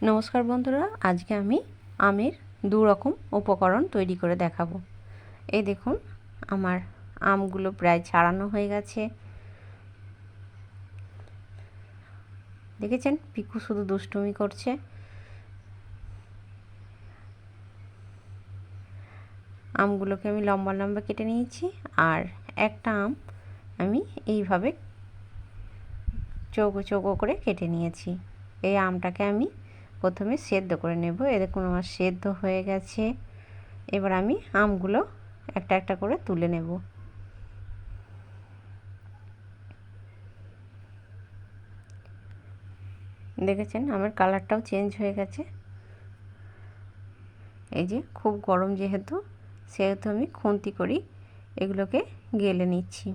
নমস্কার বন্ধুরা, আজকে আমি আমের দু রকম উপকরণ তৈরি করে দেখাবো। এই দেখুন, আমার আমগুলো প্রায় ছাড়ানো হয়ে গেছে। দেখেছেন, পিকু শুধু দুষ্টুমি করছে। আমগুলোকে আমি লম্বা লম্বা কেটে নিয়েছি, আর একটা আম আমি এইভাবে চৌকো চৌকো করে কেটে নিয়েছি। এই আমটাকে আমি প্রথমে সেদ্ধ করে নেব। এ দেখুন, আমার সেদ্ধ হয়ে গেছে। এবার আমি আমগুলো একটা একটা করে তুলে নেব। দেখেছেন, আমার কালারটাও চেঞ্জ হয়ে গেছে। এই যে খুব গরম যেহেতু, সেহেতু আমি খুন্তি করি এগুলোকে গেলে নিচ্ছি।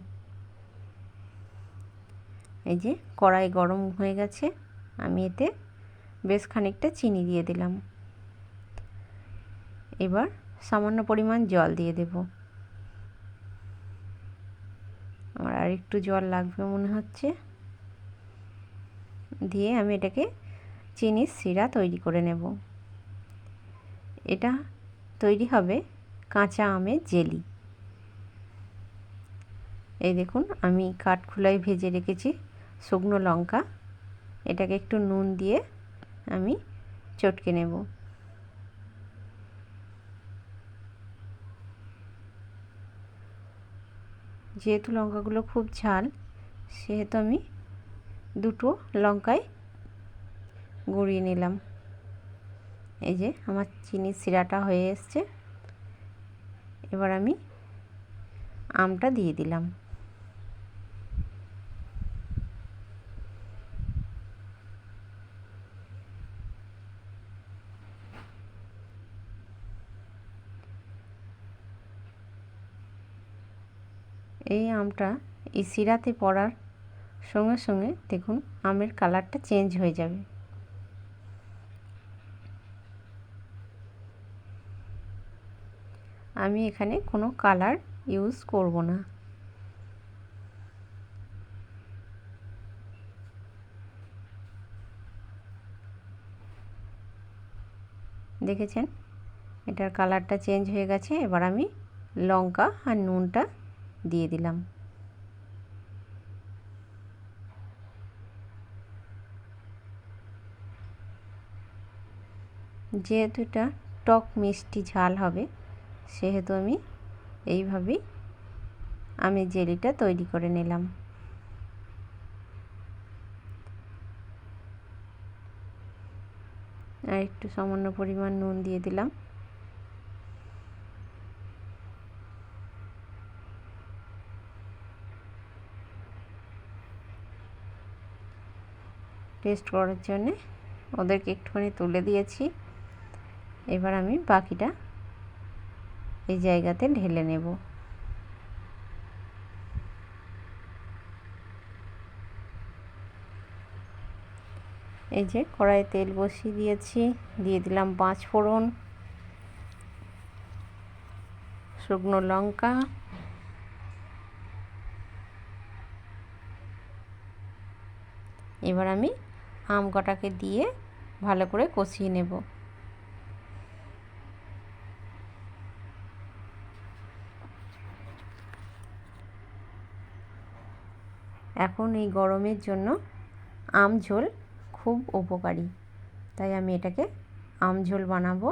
এই যে কড়াই গরম হয়ে গেছে, আমি এতে বেশ খানিকটা চিনি দিয়ে দিলাম। এবার সামান্য পরিমাণ জল দিয়ে দেব। আমার আর একটু জল লাগবে মনে হচ্ছে। দিয়ে আমি এটাকে চিনির শিরা তৈরি করে নেব। এটা তৈরি হবে কাঁচা আমের জেলি। এই দেখুন, আমি কাঠখোলায় ভেজে রেখেছি শুকনো লঙ্কা। এটাকে একটু নুন দিয়ে আমি চটকে নেব। যেহেতু লঙ্কাগুলো খুব ঝাল, সেহেতু আমি দুটো লঙ্কায় গুঁড়িয়ে নিলাম। এই যে আমার চিনির শিরাটা হয়ে এসছে। এবার আমি আমটা দিয়ে দিলাম। এই আমটা এই শিরাতে পড়ার সঙ্গে সঙ্গে দেখুন আমের কালারটা চেঞ্জ হয়ে যাবে। আমি এখানে কোনো কালার ইউজ করব না। দেখেছেন, এটার কালারটা চেঞ্জ হয়ে গেছে। এবার আমি লঙ্কা আর নুনটা দিয়ে দিলাম। যেহেতু এটা টক মিষ্টি ঝাল হবে, সেহেতু আমি এইভাবেই আমি জেলিটা তৈরি করে নিলাম। আর একটু সামান্য পরিমাণ নুন দিয়ে দিলাম। টেস্ট করার জন্যে ওদেরকে একটুখানি তুলে দিয়েছি। এবার আমি বাকিটা এই জায়গাতে ঢেলে নেব। এই যে কড়াইয়ে তেল বসিয়ে দিয়েছি, দিয়ে দিলাম 5 ফোড়ন, শুকনো লঙ্কা, এবার আমি আম কটাকে দিয়ে ভালো করে কষিয়ে নেব। এখন এই গরমের জন্য আম ঝোল খুব উপকারী, তাই আমি এটাকে আম ঝোল বানাবো।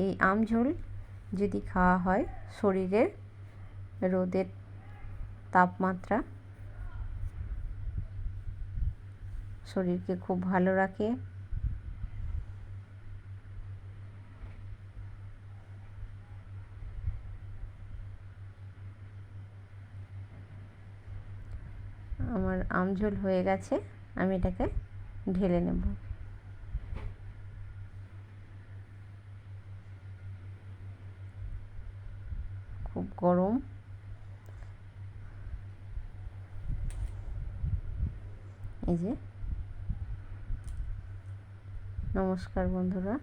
এই আম ঝোল যদি খাওয়া হয়, শরীরের রোদের তাপমাত্রা শরীরকে খুব ভালো রাখে। আমার আম ঝোল হয়ে গেছে, আমি এটাকে ঢেলে নেব। খুব গরম। এই যে, নমস্কার বন্ধুরা।